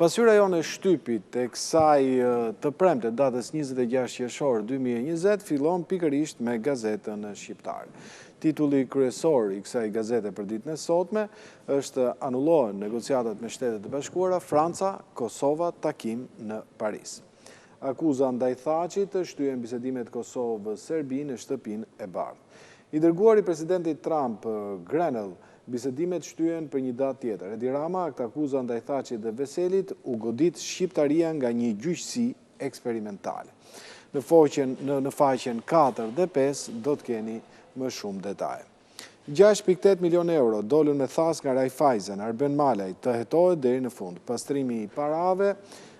Pasyra jone Shtypit e kësaj të premte datës 26 qershor 2020 fillon pikërisht me gazetën shqiptare. Titulli kryesor i kësaj gazete për ditën e sotme është anullohen negociatat me Shtetet e Bashkuara, Franca, Kosova, takim në Paris. Akuza ndaj Thaçit shtyen bisedimet Kosovë-Serbi në shtëpinë e bardhë. I dërguari presidentit Trump, Grenell, bisedimet shtyen për një datë tjetër. Edi Rama, këtë akuza ndaj Thaçit dhe Veselit, u godit shqiptaria nga një gjyqësi eksperimentale. Në faqen 4 dhe 5 do të keni më shumë detaje. 6,8 milion euro dolën me thas nga Raiffeisen, Arben Malaj, të hetohet deri në fund. Pastrimi i parave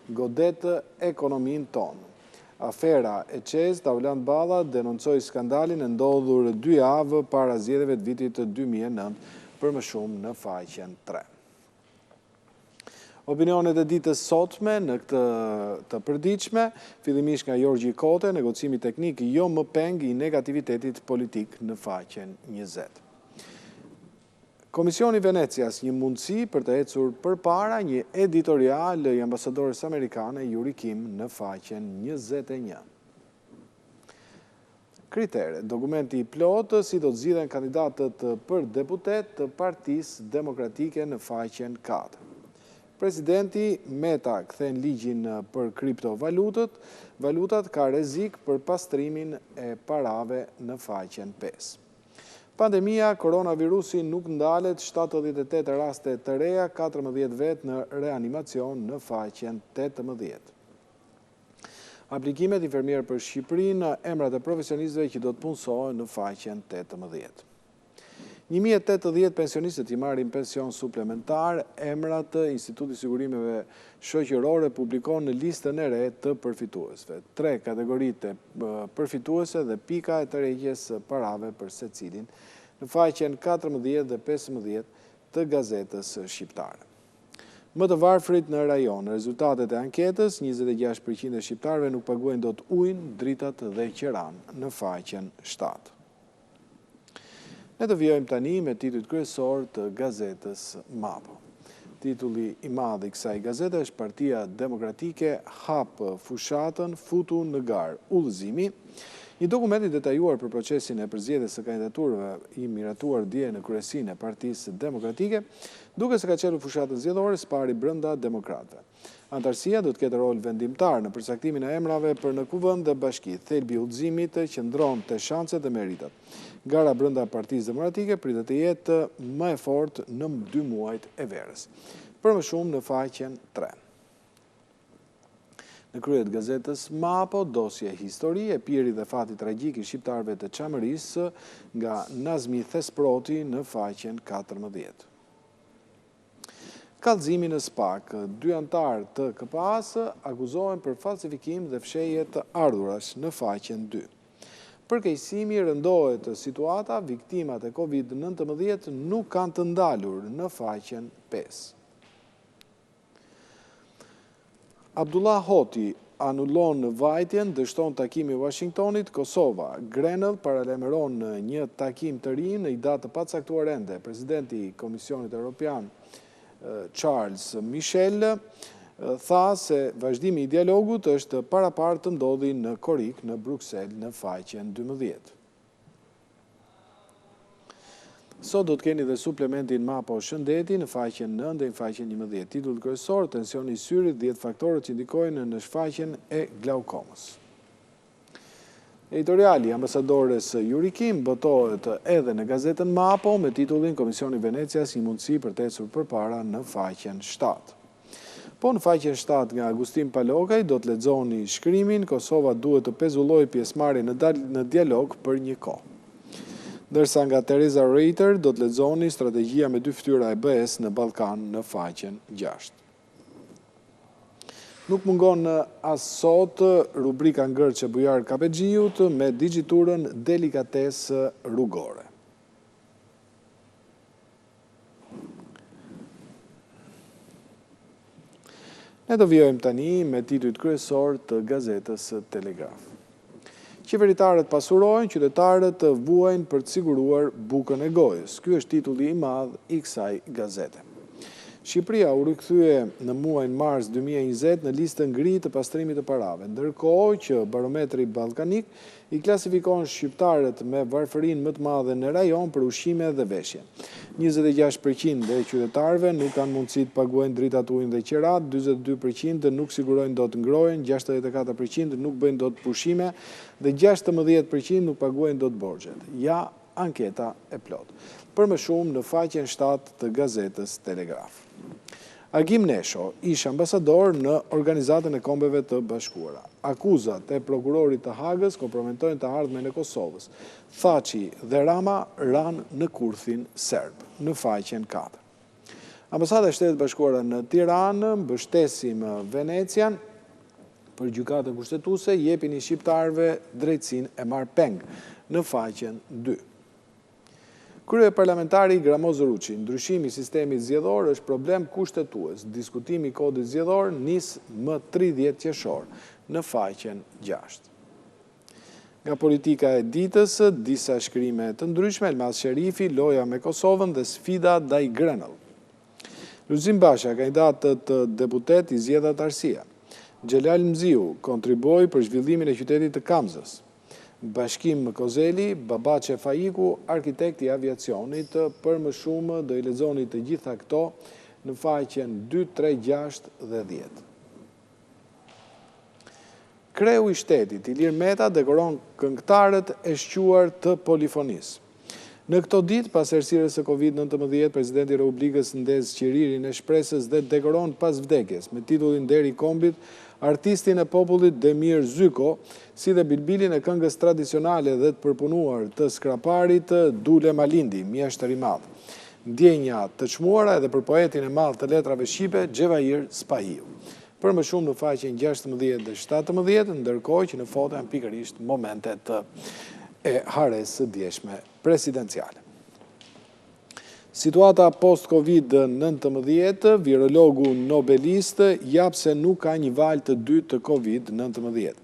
godet ekonominë tonë. Afera e Qez, Taulant Balla, denoncoi skandalin e ndodhur 2 javë para zgjedhjeve të vitit 2009, për më shumë në faqen 3. Opinionet e ditës sotme në këtë të përditshme, fillimisht nga Jorgji Kote, negocimi teknik jo më peng i negativitetit politik në faqen 20. Komisioni Venecias një mundësi për të ecur përpara, një editorial i ambasadores amerikane Yuri Kim në faqen 21. Kritere, dokumenti i plotë si do të zgjidhen kandidatët për deputet të Partisë Demokratike në faqen 4. Presidenti Meta kthen ligjin për kriptovalutat ka rrezik për pastrimin e parave në faqen 5. Pandemia, koronavirusi nuk ndalet, 78 raste të reja, 14 vet në reanimacion në faqen 18. Aplikimet infermier për Shqipërinë, emrat e profesionistëve që do të punësohen në faqen 18. 1080 pensionistët i marrin pension suplementar, emrat e Instituti Sigurimeve Shoqërore publikon në listën e re të përfituesve. 3 kategoritë përfituese dhe pika e tërheqjes së parave për secilin në faqen 14 dhe 15 të gazetës shqiptare. Më të varfrit në rajon, rezultatet e anketës, 26% e shqiptarëve nuk paguajnë dot ujin, dritat dhe qeran në faqen 7. Ne të vjojmë tani me titullit kryesor të gazetës Mapo. Titulli i madh i kësaj gazete është Partia Demokratike hap fushatën, futu në garë udhëzimi. Një dokument i detajuar për procesin e përzgjedhjes së kandidaturave i miratuar dje në kryesinë e Partisë Demokratike, duke se ka qelur fushatën zgjedhore së pari brenda demokratëve. Antarësia do të ketë rol vendimtar në përcaktimin e emrave për në kuvend dhe bashki. Thelbi i udhëzimit qëndron te shanset dhe meritat. Gara brenda Partisë Demokratike pritet të jetë më e fortë në 2 muajt e verës. Për më shumë në faqen 3. Në kryet gazetës Mapo, dosje histori e piri dhe fati tragjik i shqiptarëve të Çamërisë nga Nazmi Thesproti në faqen 14. Kallëzimi në SPAK, 2 antarë të KPA-s akuzohen për falsifikim dhe fshehje të ardhurash në faqen 2. Përkeqësimi rëndohet situata, viktimat e COVID-19 nuk kanë të ndalur në faqen 5. Abdullah Hoti anullon vajtjen, dështon takimi i Washingtonit, Kosova. Grenell paralajmëron një takim të ri në një datë të pacaktuar ende. Presidenti i Komisionit Evropian Charles Michel tha se vazhdimi i dialogut është paraparë të ndodhi në Korik në Bruksel në faqen 12. Sot do të keni dhe suplementin Mapo Shëndeti në faqen 9 dhe në faqen 11. Titull kryesor, tensioni i syrit, 10 faktorët që ndikojnë në shfaqjen e glaukomës. Editoriali ambasadores Yuri Kim botohet edhe në gazetën Mapo me titullin Komisioni Venecias një mundësi për të ecur përpara në faqen 7. Po në faqen 7 nga Agustin Palokaj do të lexoni shkrimin Kosova duhet të pezullojë pjesëmarrjen në dialog për një kohë. Ndërsa nga Teresa Reiter do të lexoni strategjia me 2 fytyra e BE-s në Ballkan në faqen 6. Nuk mungon as sot rubrika ngërçe bujar Kapexhiut me digjiturën delikatesë rrugore. Ne do vjojmë tani me titujt kryesor të gazetës Telegraf. Qeveritarët pasurojnë, qytetarët vuajnë për të siguruar bukën e gojës. Ky është titulli i madh i kësaj gazete. Shqipëria u rikthye në muajin mars 2020 në listën gri të pastrimit të parave, ndërkohë që barometri ballkanik i klasifikon shqiptarët me varfërinë më të madhe në rajon për ushqime dhe veshje. 26% e qytetarëve nuk kanë mundësi të paguajnë dritat, ujin dhe qerat, 42% nuk sigurojnë dot ngrohen, 64% nuk bëjnë dot pushime dhe 16% nuk paguajnë dot borxhet. Ja anketa e plot. Për më shumë në faqen 7 të gazetës Telegraf. Agim Nesho, ish ambasador në Organizatën e Kombeve të Bashkuara. Akuzat e prokurorit të Hagës kompromentojnë të ardhmen e Kosovës. Thaçi dhe Rama ranë në kurthin serb, në faqen 4. Ambasada e Shtetit Bashkuara në Tiranë, mbështesim Venecian, për gjykatën kushtetuese, jepin i shqiptarëve drejtësinë e marrpeng, në faqen 2. Krye parlamentari Gramoz Ruçi, ndryshimi i sistemit zgjedhor është problem kushtetues. Diskutimi i kodit zgjedhor nis më 30 qershor, në faqen 6. Nga politika e ditës, disa shkrime të ndryshme, Elmas Sherifi, loja me Kosovën dhe sfida ndaj Grenell. Lulzim Basha, kandidatët të deputet i zgjedhat Arsia. Xhelal Mziu, kontriboi për zhvillimin e qytetit të Kamzës. Bashkim Kozeli, Babaçe Fajiku, arkitekt i aviacionit. Për më shumë do i lexoni të gjitha këto në faqen 2, 3, 6 dhe 10. Kreu i shtetit, Ilir Meta, dekoron këngëtarët e shquar të polifonisë. Në këto ditë, pas errësirës së Covid-19, presidenti i Republikës ndez qiririn e shpresës dhe dekoron pas vdekjes, me titullin Deri i kombit, artistin e popullit Demir Zyko, si dhe bilbilin e këngës tradicionale dhe të përpunuar të skraparit Dule Malindi, mjeshtër i madh. Ndjenja të çmuara edhe për poetin e madh të letrave shqipe, Xhevair Spahiu. Për më shumë në faqen 16 dhe 17, ndërkohë që në foto janë pikërisht momentet e hares së djeshme presidenciale. Situata post-Covid-19, virologu nobelist jap se nuk ka një valë të dytë të Covid-19.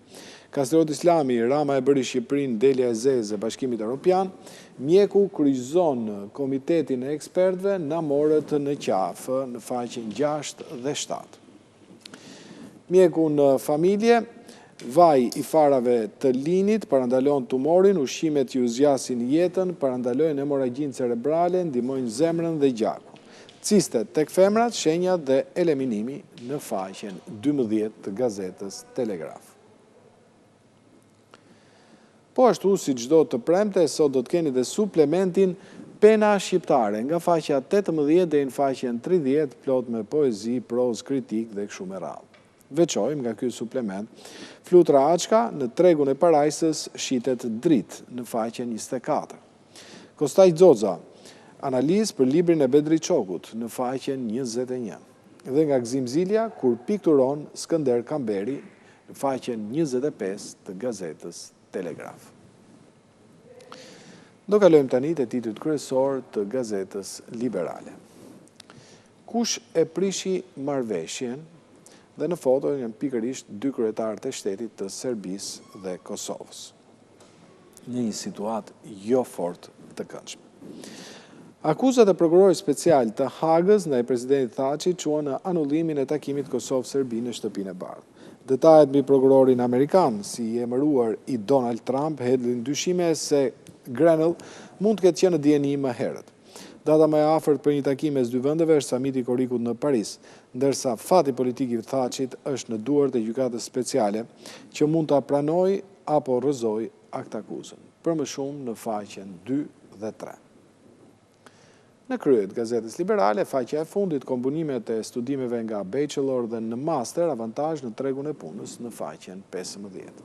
Kastriot Islami, Rama e bëri Shqipërinë delja e zezë e Bashkimit Evropian, mjeku kryqëzon komitetin e ekspertëve na morët në qafë në faqen 6 dhe 7. Mjeku në familje, vaj i farave të linit, parandalon tumorin, ushqimet ju zgjasin jetën, parandalojnë hemoragjinë cerebrale, ndihmojnë zemrën dhe gjakun. Cistet tek femrat, shenjat dhe eliminimi në faqen 12 të gazetës Telegraf. Po ashtu, si çdo të premte, sot do të keni dhe suplementin Pena shqiptare, nga faqja 18 dhe në faqen 30, plot me poezi, prozë, kritik dhe kështu me radhë. Veçojmë nga ky suplement, Flutra Açka në tregun e parajsës shitet dritë në faqen 24. Kostaj Xoxa, analizë për librin e Bedri Çokut në faqen 21. Dhe nga Gzim Zilja, kur pikturon Skënder Kamberi në faqen 25 të gazetës Telegraf. Do kalojmë tani te titujt kryesor të gazetës Liberale. Kush e prishi marrëveshjen? Dhe në foto janë pikërisht dy kryetarët e shtetit të Serbisë dhe Kosovës. Një situatë jo fort të këndshme. Akuzat e prokurorit special të Hagës ndaj presidentit Thaçi quan në anullimin e takimit Kosovë-Serbi në Shtëpinë e Bardhë. Detajet mbi prokurorin amerikan, si i emëruar i Donald Trump, hedhin dyshime se Grenell mund të ketë qenë në dieni më herët. Data më e afërt për një takim mes dy vendeve është samiti i Korikut në Paris, ndërsa fati politik i Thaçit është në duart e gjykatës speciale, që mund ta pranojë apo rrëzojë aktakuzën. Për më shumë në faqen 2 dhe 3. Në krye të gazetës Liberale, faqja e fundit, kombinimet e studimeve nga bachelor dhe në master, avantazh në tregun e punës në faqen 15.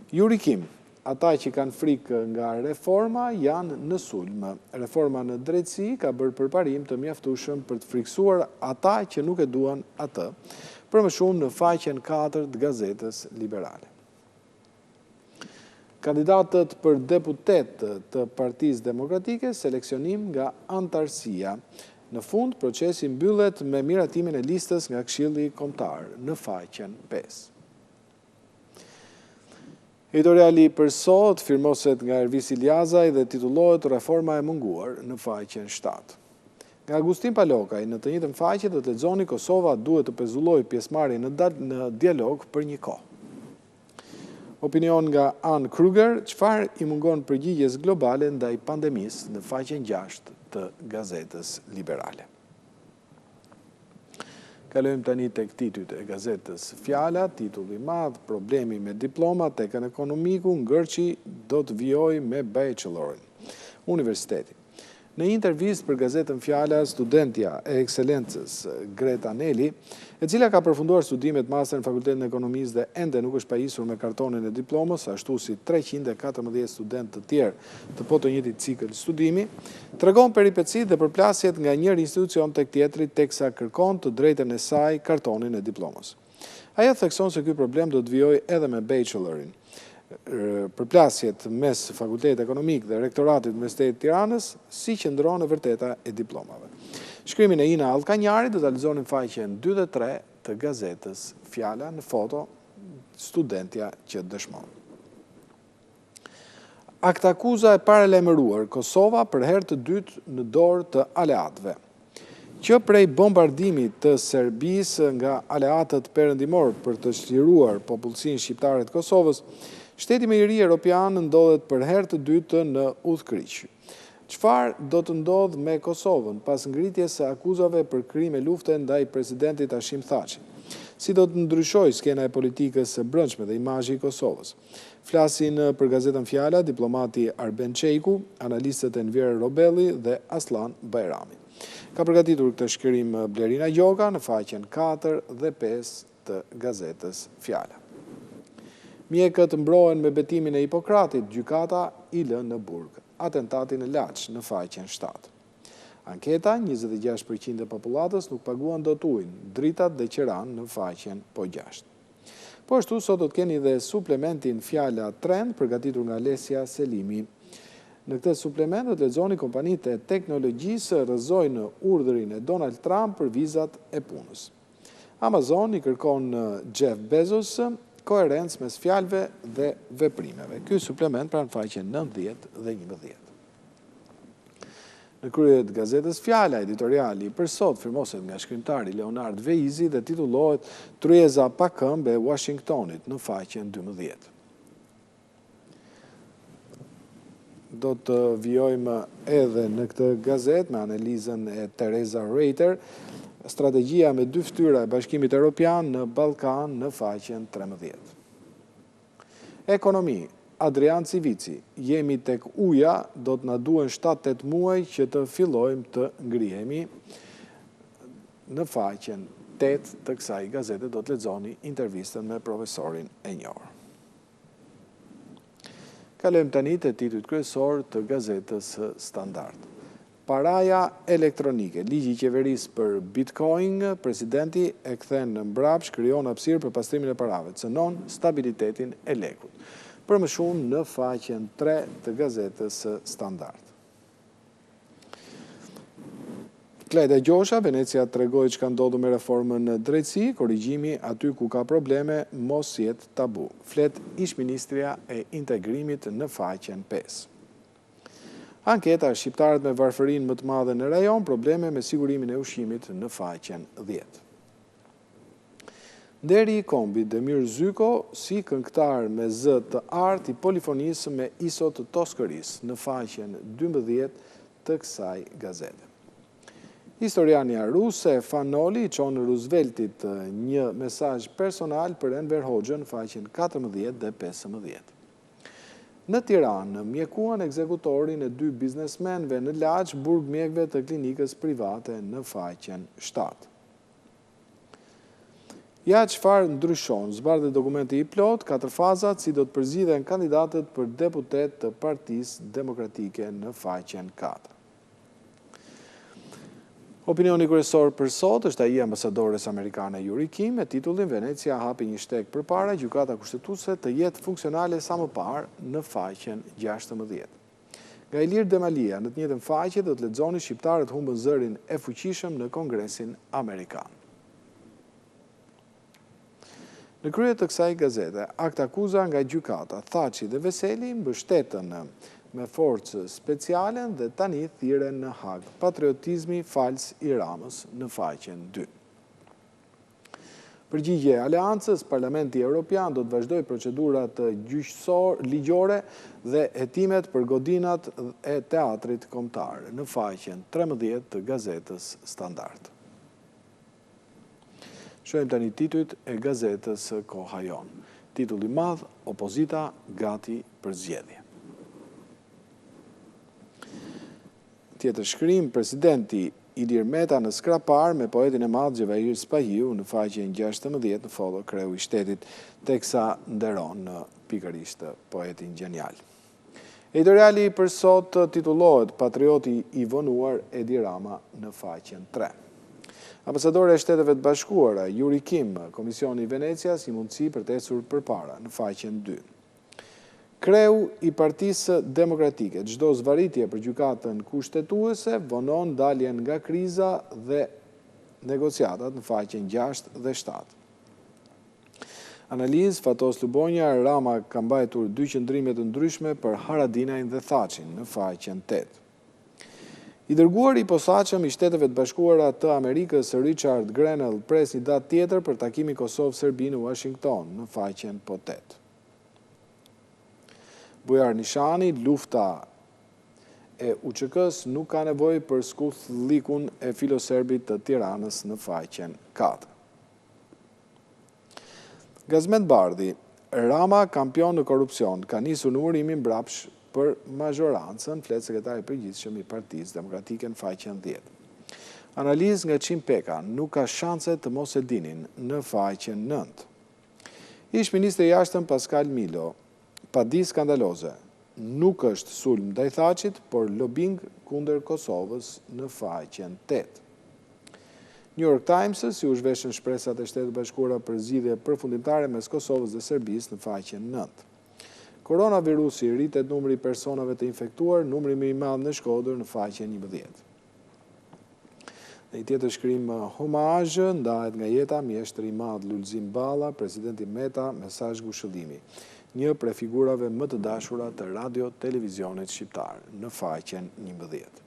Juri Kim, ata që kanë frikë nga reforma janë në sulm. Reforma në drejtësi ka bërë përparim të mjaftueshëm për të friksuar ata që nuk e duan atë, për më shumë në faqen 4 të gazetës Liberale. Kandidatët për deputet të Partisë Demokratike, seleksionim nga antarësia. Në fund, procesi mbyllet me miratimin e listës nga Këshilli Kombëtar në faqen 5. Editoriali për sot firmoset nga Ervis Iljazaj dhe titullohet Reforma e munguar në faqen 7. Nga Agustin Palokaj, në të njëjtën faqe do të lexoni Kosova duhet të pezullojë pjesëmarrjen në dialog për një kohë. Opinion nga Ann Kruger, çfarë i mungon përgjigjes globale ndaj pandemisë në faqen 6 të gazetës liberale. Kalojmë tani tek titujt e gazetës Fjala, titulli i madh, problemi me diplomat tek ekonomiku, Ngërçi do të vijojë me bachelorin. Universiteti. Në një intervistë për gazetën Fjala, studentja e ekselencës Greta Neli, e cila ka përfunduar studimet master në Fakultetin e Ekonomisë dhe ende nuk është pajisur me kartonin e diplomës, ashtu si 314 studentë të tjerë të po të njëjtit cikël studimi, tregon peripetësi dhe përplasjet nga njëri institucion tek tjetri teksa kërkon të drejtën e saj kartonin e diplomës. Ajo thekson se ky problem do të vijojë edhe me bachelorin. Përplasjet mes Fakultetit Ekonomik dhe Rektoratit Universitetit Tiranës si qëndron e vërteta e diplomave. Shkrimin e Ina Allkanjari do ta lexonin faqen 2 dhe 3 të gazetës Fjala në foto studentja që dëshmon. Aktakuza e paralajmëruar Kosova për herë të dytë në dorë të aleatëve. Që prej bombardimit të Serbisë nga aleatët perëndimor për të çliruar popullsinë shqiptare të Kosovës, Shteti më i ri Europian ndodhet për herë të dytë në udhkriq. Çfarë do të ndodh me Kosovën pas ngritjes së akuzave për krime lufte ndaj presidentit Hashim Thaçi? Si do të ndryshojë skena e politikës së brendshme dhe imazhi i Kosovës? Flasin për gazetën Fjala diplomati Arben Çejku, analistët Enver Robelli dhe Aslan Bajrami. Ka përgatitur këtë shkrim Blerina Gjoka në faqen 4 dhe 5 të gazetës Fjala. Mjekët mbrohen me betimin e Hipokratit, gjykata i lë në burg. Atentatin e Laç në faqen 7. Anketa, 26% e popullatës nuk paguan dot ujin, dritat dhe qeran në faqen po 6. Po ashtu sot do të keni dhe suplementin Fjala Trend përgatitur nga Lesja Selimi. Në këtë suplement do të lexoni kompanitë e teknologjisë rrëzojnë urdhërin e Donald Trump për vizat e punës. Amazon i kërkon Jeff Bezos koherencë mes fjalëve dhe veprimeve. Ky suplement pra në faqen 90 dhe 11. Në krye të gazetës Fjala, editoriali për sot firmoset nga shkrimtari Leonard Veizi dhe titullohet Tryeza pa këmbë e Washingtonit në faqen 12. Do të vijojmë edhe në këtë gazet me analizën e Teresa Reiter, strategjia me 2 fytyra e Bashkimit Evropian në Ballkan në faqen 13. Ekonomi, Adrian Civici, jemi tek uja, do të na duhen 7-8 muaj që të fillojmë të ngrihemi. Në faqen 8 të kësaj gazete do të lexoni intervistën me profesorin e njohur. Kalojmë tani te titujt kryesor të gazetës Standard. Paraja elektronike, ligji i qeverisë për Bitcoin, presidenti e kthen në mbrapsht, krijon hapësirë për pastrimin e parave, cënon stabilitetin e lekut. Për më shumë në faqen 3 të gazetës Standard. Klajda Gjosha, Venecia tregoi çka ndodhi me reformën në drejtësi, korrigjimi aty ku ka probleme mos jetë tabu. Flet ish-ministria e integrimit në faqen 5. Anketa shqiptarët me varfërinë më të madhe në rajon, probleme me sigurimin e ushqimit në faqen 10. Deri i kombit Demir Zyko si këngëtar me zë të artë i polifonisë me iso të toskërisë në faqen 12 të kësaj gazete. Historiania ruse Fanoli i çon Rooseveltit një mesazh personal për Enver Hoxhën në faqen 14 dhe 15. Në Tiranë, mjekuan ekzekutorin e 2 biznesmenëve në Laç, burg mjekëve të klinikës private në faqen 7. Ja çfarë ndryshon, zbardhet dokumenti i plot, 4 fazat si do të përzgjidhen kandidatët për deputet të Partisë Demokratike në faqen 4. Opinioni kryesor për sot është ai i ambasadores amerikane Yuri Kim me titullin Venecia hapi një shtek përpara, gjykata kushtetuese të jetë funksionale sa më parë në faqen 16. Nga Ilir Demalia në të njëjtën faqe do të lexoni shqiptarët humbën zërin e fuqishëm në Kongresin Amerikan. Në krye të kësaj gazete, akt akuza nga gjykata, Thaçi dhe Veseli mbështetën me forcë speciale dhe tani thire në Hag. Patriotizmi fals i Ramës në faqen 2. Përgjigje e Aleancës, Parlamenti Evropian do të vazhdoj procedurat ligjore dhe hetimet për godinat e teatrit kombëtar në faqen 13 të gazetës Standard. Shohim tani titujt e gazetës Koha Jon. Titulli madh, opozita gati për zgjedhje. Tjetër shkrim, presidenti Ilir Meta në skrapar me poetin e madh Xhevair Spahiu në faqen 16 në foto kreu i shtetit, teksa nderon pikërisht poetin gjenial. Editoriali për sot titullohet Patrioti i vonuar Edi Rama në faqen 3. Ambasadore e Shteteve të Bashkuara, Yuri Kim, Komisioni i Venecias i mundësi për të ecur përpara në faqen 2. Kreu i Partisë Demokratike, çdo zvarritje për gjykatën kushtetuese vonon daljen nga kriza dhe negociatat në faqen 6 dhe 7. Analizë, Fatos Lubonja, Rama ka mbajtur 2 qëndrime të ndryshme për Haradinajn dhe Thaçin në faqen 8. I dërguar i posaçëm i Shteteve të Bashkuara të Amerikës, Richard Grenell, pres një datë tjetër për takimin Kosovë-Serbi në Washington në faqen 8. Bujar Nishani, lufta e UÇK-s nuk ka nevojë për skuthlikun e filoserbit të Tiranës në faqen 4. Gazmet Bardhi, Rama kampion në korrupsion, ka nisur numërimin mbrapsh për mazhorancën, flet sekretari i përgjithshëm i Partisë Demokratike në faqen 10. Analizë nga Çim Peka, nuk ka shanse të mos e dinin në faqen 9. Ish ministri i jashtëm Pascal Milo, padi skandaloze, nuk është sulm ndaj Thaçit, por lobing kundër Kosovës në faqen 8. New York Times, si u zhveshën shpresat e Shtetit Bashkuara për zgjidhje përfundimtare mes Kosovës dhe Serbisë në faqen 9. Koronavirusi rritet numri i personave të infektuar, numri më i madh në Shkodër në faqen 11. Në një tjetër shkrim homazh ndahet nga jeta mjeshtri i madh Lulzim Balla, presidenti Meta, mesazh ngushëllimi. Një prej figurave më të dashura të radio-televizionit shqiptar në faqen 11.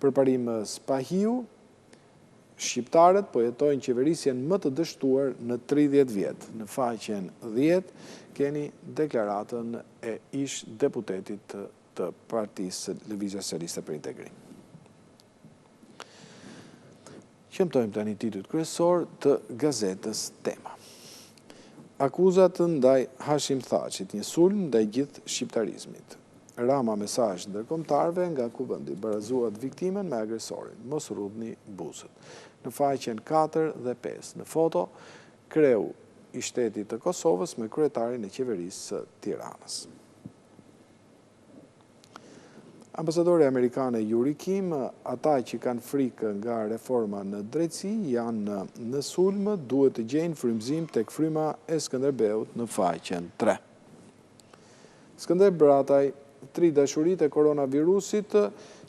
Përparim Spahiu, shqiptarët po jetojnë qeverisjen më të dështuar në 30 vjet. Në faqen 10 keni deklaratën e ish deputetit të Partisë Lëvizjes Socialiste për Integrim. Qëmtojmë tani titujt kryesor të gazetës Tema. Akuzat ndaj Hashim Thaçit, një sulm ndaj gjithë shqiptarizmit. Rama mesazh ndërkombëtarëve nga kuvendi, barazuat viktimen me agresorin, mos rrudhni buzët. Në faqen 4 dhe 5, në foto, kreu i shtetit të Kosovës me kryetarin e qeverisë së Tiranës. Ambasadori amerikane Yuri Kim, ata që kanë frikë nga reforma në drejtësi janë në sulm, duhet të gjejnë frymëzim tek fryma e Skënderbeut në faqen 3. Skënder Brataj, 3 dashuritë e koronavirusit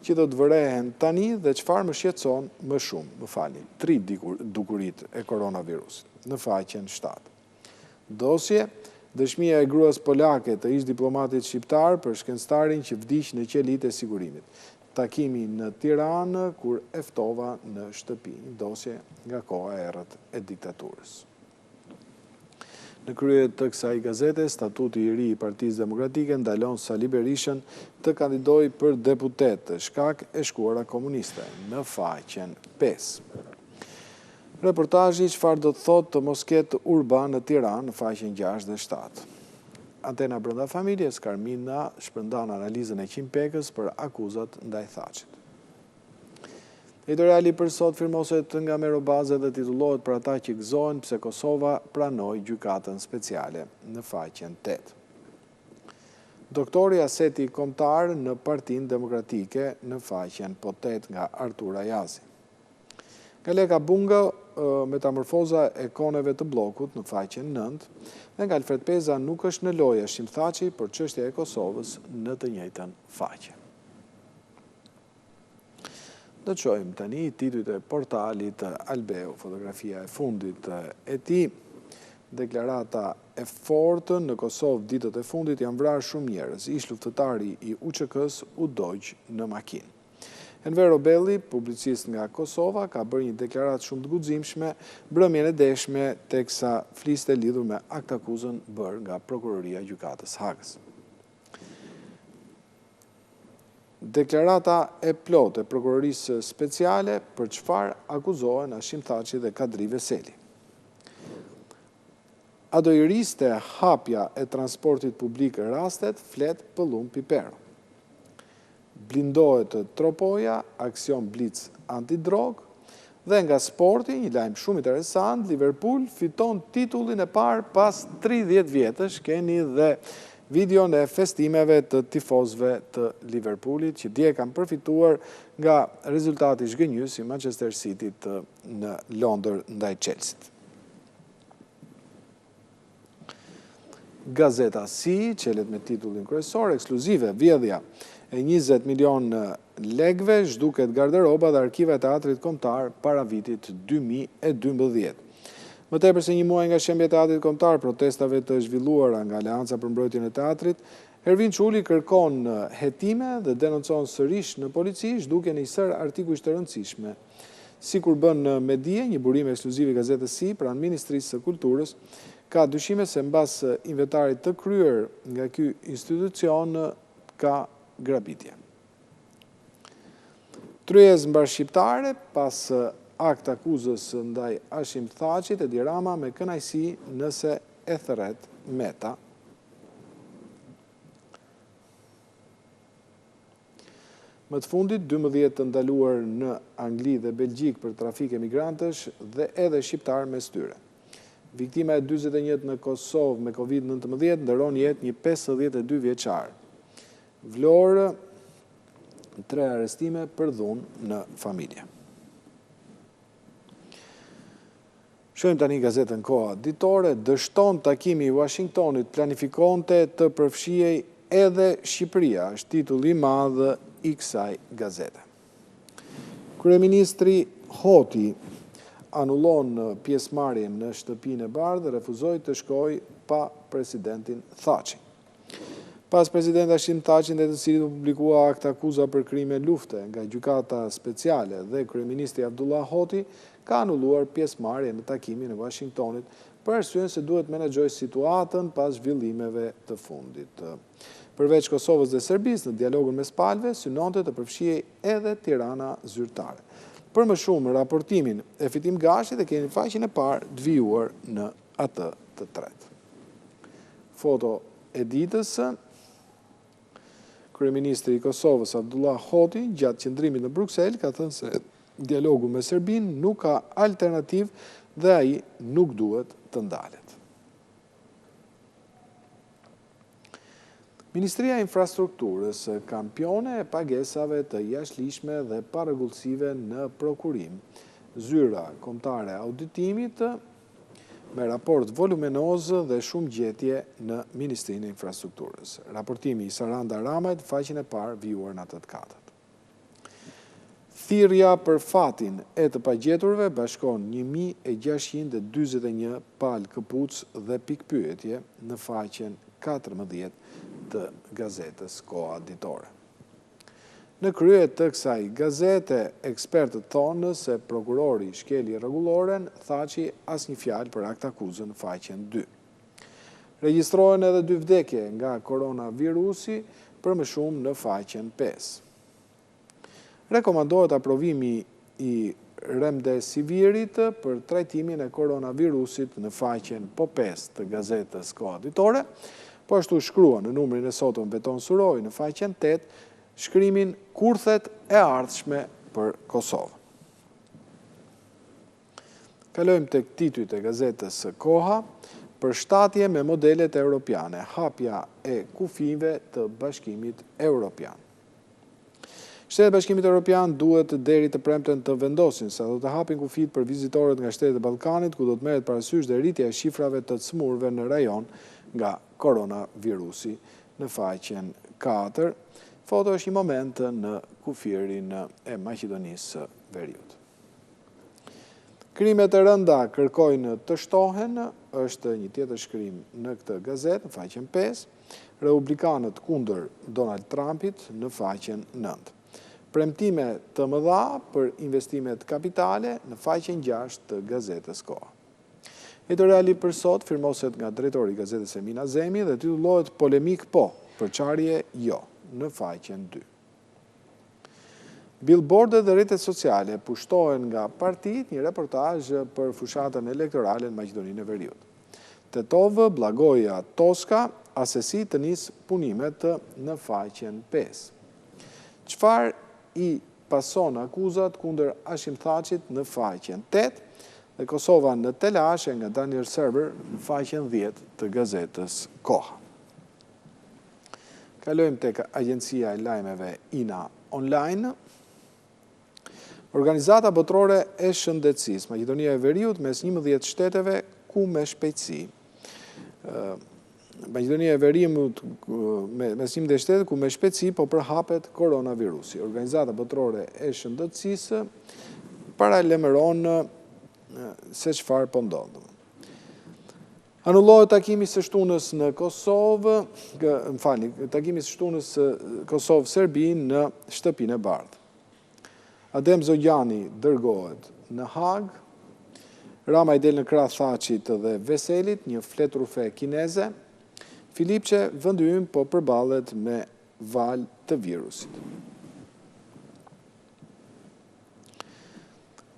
që do të vërehen tani dhe çfarë më shqetëson më shumë, më falni, 3 dukuritë e koronavirusit në faqen 7. Dosje, dëshmia e gruas polake të ish diplomatit shqiptar për shkencëtarin që vdiq në qelit e sigurimit. Takimi në Tiranë kur e ftova në Shtypi, dosje nga koha e errët e diktaturës. Në krye të kësaj gazete, statuti i ri i Partisë Demokratike ndalon Sali Berishën të kandidojë për deputet, shkak e shkuara komuniste, në faqen 5. Reportazhi çfarë do të thotë të mos ketë urban në Tiranë në faqen 6 dhe 7. Antena brenda familjes, Karmina shpërndan analizën e Qimpekës për akuzat ndaj Thaçit. Editoriali për sot firmoset nga Merobaze dhe titullohet për ata që gëzohen pse Kosova pranoi gjykatën speciale në faqen 8. Doktori Aseti Kombëtar në Partinë Demokratike në faqen 8 nga Artur Ayazi. Nga Leka Bunga, metamorfoza e koneve të bllokut në faqen 9, dhe nga Alfred Peza nuk është në lojë Hashim Thaçi për çështja e Kosovës në të njëjtën faqe. Do të shohim tani titujt e portalit Albeu, fotografia e fundit e tij deklarata e fortë në Kosovë ditët e fundit janë vrarë shumë njerëz. Ish luftëtari i UÇK-s u doq në makinë. Enver Obelli, publicist nga Kosova, ka bërë një deklaratë shumë të guximshme mbrëmjen e deshme teksa fliste lidhur me akt akuzën bërë nga Prokuroria e Gjykatës Hagës. Deklarata e plotë e Prokurorisë Speciale për çfarë akuzohen Hashim Thaçi dhe Kadri Veseli. A do i riste hapja e transportit publik rastet, flet pëllum pipero. Blindohet tropoja, aksion blitz antidrog, dhe nga sporti, një lajm shumë interesant, Liverpool fiton titullin e parë pas 30 vjetësh, keni dhe videon e festimeve të tifozëve të Liverpoolit, që dje kanë përfituar nga rezultati zhgënjys i Manchester Cityt në Londër ndaj Chelsea. Gazeta Si, qelet me titullin kryesor, ekskluzive, vjedhja e 20 milion lekëve, zhduket garderoba dhe arkiva e teatrit kombëtar para vitit 2012. Më tepër se një muaj nga shembja e teatrit kombëtar, protestave të zhvilluara nga Aleanca për mbrojtjen e teatrit, Ervin Çuli kërkon hetime dhe denoncon sërish në polici zhdukjen e një sër artikujsh të rëndësishme. Sikur bën me dije, një burim ekskluziv i gazetës Si pranë Ministrisë së Kulturës, ka dyshime se mbas inventarit të kryer nga ky institucion ka grabitje. Tryez mbar shqiptare pas akt akuzës ndaj Hashim Thaçit, Edi Rama me kënaqësi nëse e thërret Meta. Më të fundit, 12 të ndaluar në Angli dhe Belgjik për trafik e migrantësh dhe edhe shqiptar mes tyre. Viktima e 41 në Kosovë me Covid-19 ndëron jetë një 52 vjeçar. Vlorë, 3 arestime për dhunë në familje. Shohim tani gazetën Koha ditore, dështon takimi i Washingtonit planifikonte të përfshihej edhe Shqipëria, është titulli i madh i kësaj gazete. Kryeministri Hoti anullon pjesëmarrjen në Shtëpinë e Bardhë dhe refuzoi të shkojë pa presidentin Thaçi. Pas presidenti Hashim Thaçi, ndaj të cilit u publikua akt akuza për krime lufte nga Gjykata Speciale dhe kryeministri Abdullah Hoti, ka anulluar pjesëmarrjen në takimin e Washingtonit për arsyen se duhet menaxhojë situatën pas zhvillimeve të fundit. Përveç Kosovës dhe Serbisë, në dialogun mes palëve, synonte të përfshihej edhe Tirana zyrtare. Për më shumë raportimin e Fitim Gashi dhe keni faqen e parë të vijuar në atë të tretë. Foto e ditës, kryeministri i Kosovës Abdullah Hoti, gjatë qëndrimit në Bruksel, ka thënë se dialogu me Serbinë nuk ka alternativë dhe ai nuk duhet të ndalet. Ministria e Infrastrukturës, kampione e pagesave të jashtëligjshme dhe parregullësive në prokurim, zyra kombëtare auditimit me raport voluminoz dhe shumë gjetje në Ministrinë e Infrastrukturës. Raportimi i Saranda Ramajt, faqen e parë vijuar në atë të katërt. Thirrja për fatin e të pagjeturve bashkon 1641 palë këpuc dhe pikpyetje në faqen 14 të gazetës Koha ditore. Në krye të kësaj gazete, ekspertët thonë se prokurori shkeli rregulloren, Thaçi asnjë fjalë për akt akuzën në faqen 2. Regjistrohen edhe 2 vdekje nga koronavirusi, për më shumë në faqen 5. Rekomandohet aprovimi i remdesivirit për trajtimin e koronavirusit në faqen 5 të gazetës Koha ditore. Po ashtu shkrua në numrin e sotëm Beton Suroj në faqen 8, shkrimin Kurthet e ardhshme për Kosovë. Kalojmë tek titujt e gazetës Koha, përshtatje me modelet europiane, hapja e kufive të Bashkimit Evropian. Shtetet e Bashkimit Evropian duhet deri të premten të vendosin sa do të hapin kufit për vizitorët nga shtetet e Ballkanit, ku do të merret parasysh dhe rritja e shifrave të smurve në rajon nga koronavirusi në faqen 4. Foto është një moment në kufirin e Maqedonisë Veriut. Krimet e rënda kërkojnë të shtohen, është një tjetër shkrim në këtë gazetë, në faqen 5, Republikanët kundër Donald Trumpit në faqen 9. Premtime të mëdha për investimet kapitale në faqen 6 të gazetës Koha. Editoriali për sot firmoset nga drejtori i gazetës Emina Zemi dhe titullohet Polemik po, përçarje jo, në faqen 2. Billboardet dhe rrjetet sociale pushtohen nga partitë, një reportazh për fushatën elektorale në Maqedoninë e Veriut. Tetov, Blagoja, Toska, asesi të nis punimet në faqen 5. Çfarë i pason akuzat kundër Hashim Thaqit në faqen 8 dhe Kosova në telashe nga Daniel Serber në faqen 10 të gazetës Koha. Kalojmë tek Agjencia e Lajmeve INA Online. Organizata botërore e shëndetësisë, Maqedonia e Veriut mes 11 shteteve ku me shpejtësi. Maqedonia e Veriut mes 11 shtete ku me shpejtësi po përhapet koronavirusi. Organizata botërore e shëndetësisë paralajmëron se çfarë po ndodh. Anullohet takimi së shtunës në Kosovë, takimi së shtunës Kosovë-Serbi në Shtëpinë e Bardhë. Adem Zogjani dërgohet në Hag, Rama i del në krah Thaqit dhe Veselit, një fletrufe kineze, Filipçe vendi ynë po përballet me val të virusit.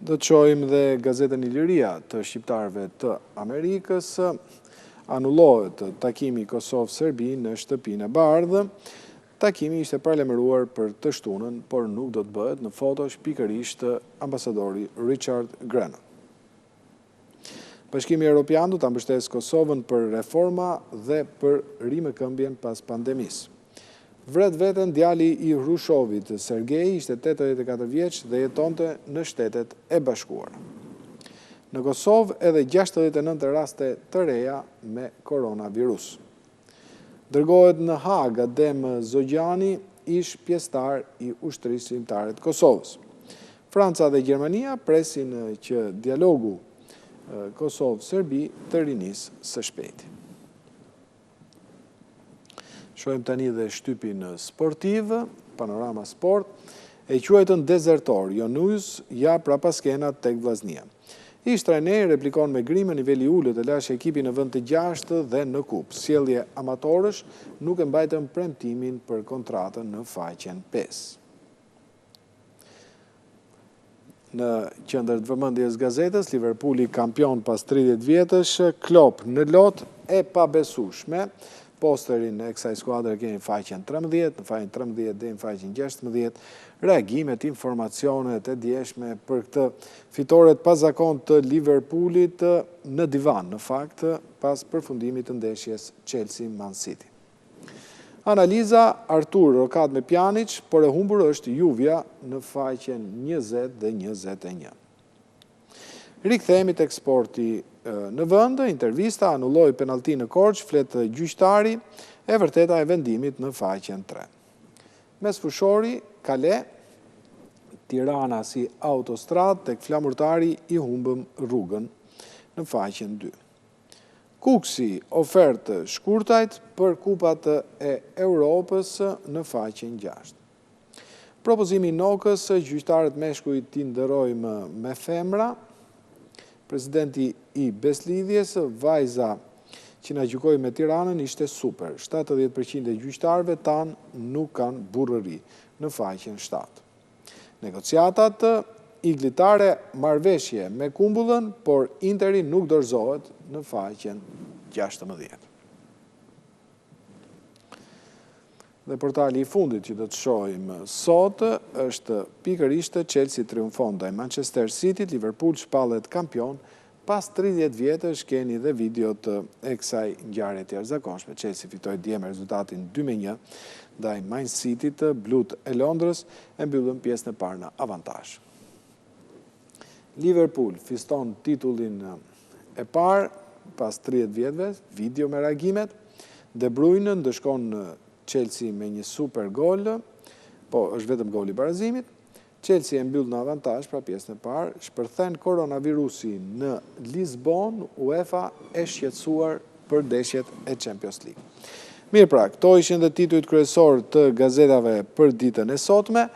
Do të shohim dhe gazetën Iliria të shqiptarëve të Amerikës, anullohet takimi Kosovë-Serbi në Shtëpinë e Bardhë. Takimi ishte paralajmëruar për të shtunën, por nuk do të bëhet në fotosh pikërisht ambasadori Richard Grennan. Bashkimi Evropian do ta mbështesë Kosovën për reforma dhe për rimëkëmbjen pas pandemisë. Vret veten djali i Hrushovit, Sergej, ishte 84 vjeç dhe jetonte në Shtetet e Bashkuara. Në Kosovë edhe 69 raste të reja me koronavirus. Dërgohet në Hag Adem Zogjani, ish pjesëtar i ushtrisë shqiptare të Kosovës. Franca dhe Gjermania presin që dialogu Kosovë-Serbi të rinisë së shpejti. Shohim tani dhe shtypin sportiv, Panorama Sport, e quajtën dezertor, Jonuz ja prapaskenat tek Vllaznia. Ish trajner replikon me grimë niveli ulët e lash ekipin në vend të 6 dhe në kupë. Sjellje amatorësh nuk e mbajtën premtimin për kontratën në faqen 5. Në qendër të vëmendjes gazetës, Liverpooli kampion pas 30 vjetësh, Klopp në lot e pabesueshme. Posterin e kësaj skuadre keni në faqen 13, në faqen 13 dhe në faqen 16, reagimet, informacionet e djeshme për këtë fitore të pazakont të Liverpoolit në divan, në fakt, pas përfundimit të ndeshjes Chelsea-Man City. Analiza, Artur rokat me Pjanic, por e humbur është Juvja në faqen 20 dhe 21. Rikthehemi tek sporti në vend, intervista, anulloi penalti në Korçë, flet gjyqtari, e vërteta e vendimit në faqen 3. Mes fushori, Kale, Tirana si autostrad, tek flamurtari i humbëm rrugën në faqen 2. Kuksi, ofertë shkurtajt për kupat e Europës në faqen 6. Propozimi Nokës, gjyqtarët meshkujt t'i nderojmë me femra. Presidenti i Beslidhjes, vajza që na gjykoi me Tiranën ishte super. 70% e gjyqtarëve tanë nuk kanë burrëri në faqen 7. Negociatat, iglitare marrëveshje me Kumbullën, por Interi nuk dorëzohet në faqen 16. Dhe portali i fundit që do të shohim sot është pikërisht Chelsea triumfon ndaj Manchester City, Liverpool shpallet kampion, pas 30 vjetësh keni dhe videot e kësaj ngjarje të jashtëzakonshme. Chelsea fitoi dje me rezultatin 2-1 ndaj Man City-t, blut e Londrës e mbyllën pjesën e parë në avantazh. Liverpool fiston titullin e parë pas 30 vjetëve, video me reagimet. De Bruyne ndëshkon Chelsea me një super gol, po është vetëm goli barazimit. Chelsea e mbyll në avantazh pra pjesën e parë, shpërthen koronavirusi në Lisbon, UEFA e shqetësuar për ndeshjet e Champions League. Mirë pra, këto ishin dhe titujt kryesor të gazetave për ditën e sotme.